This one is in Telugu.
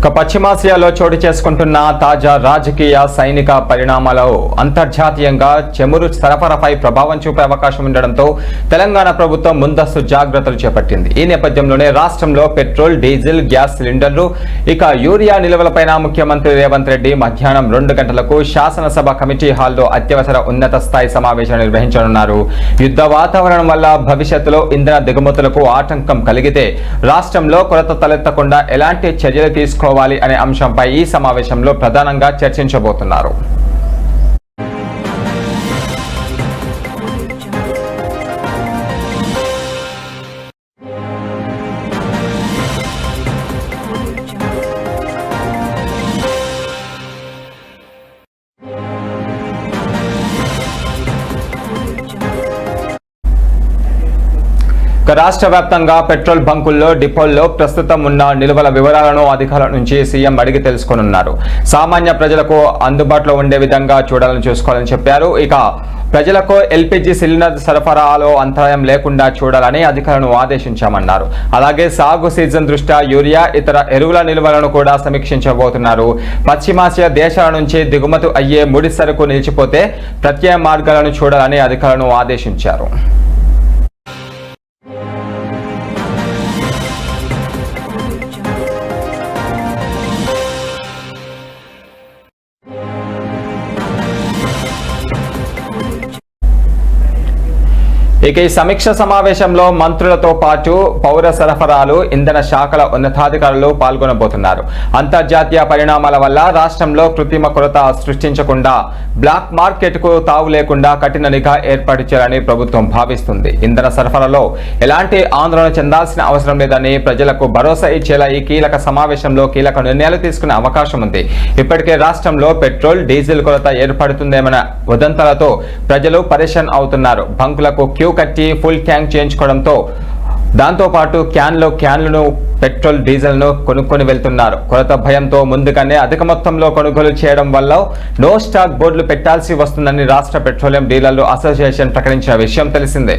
పశ్చిమాసియాలో చోటు చేసుకుంటున్న తాజా రాజకీయ సైనిక పరిణామాలు అంతర్జాతీయంగా చమురు సరఫరాపై ప్రభావం చూపే అవకాశం ఉండడంతో తెలంగాణ ప్రభుత్వం ముందస్తు జాగ్రత్తలు చేపట్టింది. ఈ నేపథ్యంలోనే రాష్ట్రంలో పెట్రోల్, డీజిల్, గ్యాస్ సిలిండర్లు ఇక యూరియా నిల్వలపైన ముఖ్యమంత్రి రేవంత్ రెడ్డి మధ్యాహ్నం 2 గంటలకు శాసనసభ కమిటీ హాల్లో అత్యవసర ఉన్నత స్థాయి సమావేశం నిర్వహించనున్నారు. యుద్ధ వాతావరణం వల్ల భవిష్యత్తులో ఇంధన దిగుమతులకు ఆటంకం కలిగితే రాష్ట్రంలో కొరత తలెత్తకుండా ఎలాంటి చర్యలు తీసుకోవాలి అనే అంశంపై ఈ సమావేశంలో ప్రధానంగా చర్చించబోతున్నారు. రాష్ట్ర వ్యాప్తంగా పెట్రోల్ బంకుల్లో, డిపోల్లో ప్రస్తుతం ఉన్న నిల్వల వివరాలను అధికారుల నుంచి సీఎం అడిగి తెలుసుకోనున్నారు. సామాన్య ప్రజలకు అందుబాటులో ఉండే విధంగా చూసుకోవాలని చెప్పారు. ఇక ప్రజలకు ఎల్పీజీ సిలిండర్ సరఫరాలో అంతరాయం లేకుండా చూడాలని అధికారులను ఆదేశించామన్నారు. అలాగే సాగు సీజన్ దృష్ట్యా యూరియా, ఇతర ఎరువుల నిల్వలను కూడా సమీక్షించబోతున్నారు. పశ్చిమాసియా దేశాల నుంచి దిగుమతి అయ్యే ముడి సరుకు నిలిచిపోతే ప్రత్యామ్నాయ మార్గాలను చూడాలని అధికారులను ఆదేశించారు. ఇక ఈ సమీక్ష సమావేశంలో మంత్రులతో పాటు పౌర సరఫరాలు, ఇంధన శాఖల ఉన్నతాధికారులు పాల్గొనబోతున్నారు. అంతర్జాతీయ పరిణామాల వల్ల రాష్ట్రంలో కృత్రిమ కొరత సృష్టించకుండా, బ్లాక్ మార్కెట్ కు తావు లేకుండా కఠిన నిఘా ఏర్పాటు చేయాలని ప్రభుత్వం భావిస్తుంది. ఇంధన సరఫరాలో ఎలాంటి ఆందోళన చెందాల్సిన అవసరం లేదని ప్రజలకు భరోసా ఇచ్చేలా ఈ కీలక సమావేశంలో కీలక నిర్ణయాలు తీసుకునే అవకాశం ఉంది. ఇప్పటికే రాష్ట్రంలో పెట్రోల్, డీజిల్ కొరత ఏర్పడుతుందేమన్న వదంతులతో ప్రజలు పరేషాన్ అవుతున్నారు. బంకులకు క్యూ కట్టి ఫుల్ ట్యాంక్ చేయించుకోవడంతో దాంతోపాటు క్యాన్లను పెట్రోల్, డీజిల్ ను కొనుక్కొని వెళ్తున్నారు. కొరత భయంతో ముందుగానే అధిక మొత్తంలో కొనుగోలు చేయడం వల్ల నో స్టాక్ బోర్డులు పెట్టాల్సి వస్తుందని రాష్ట్ర పెట్రోలియం డీలర్లు అసోసియేషన్ ప్రకటించిన విషయం తెలిసిందే.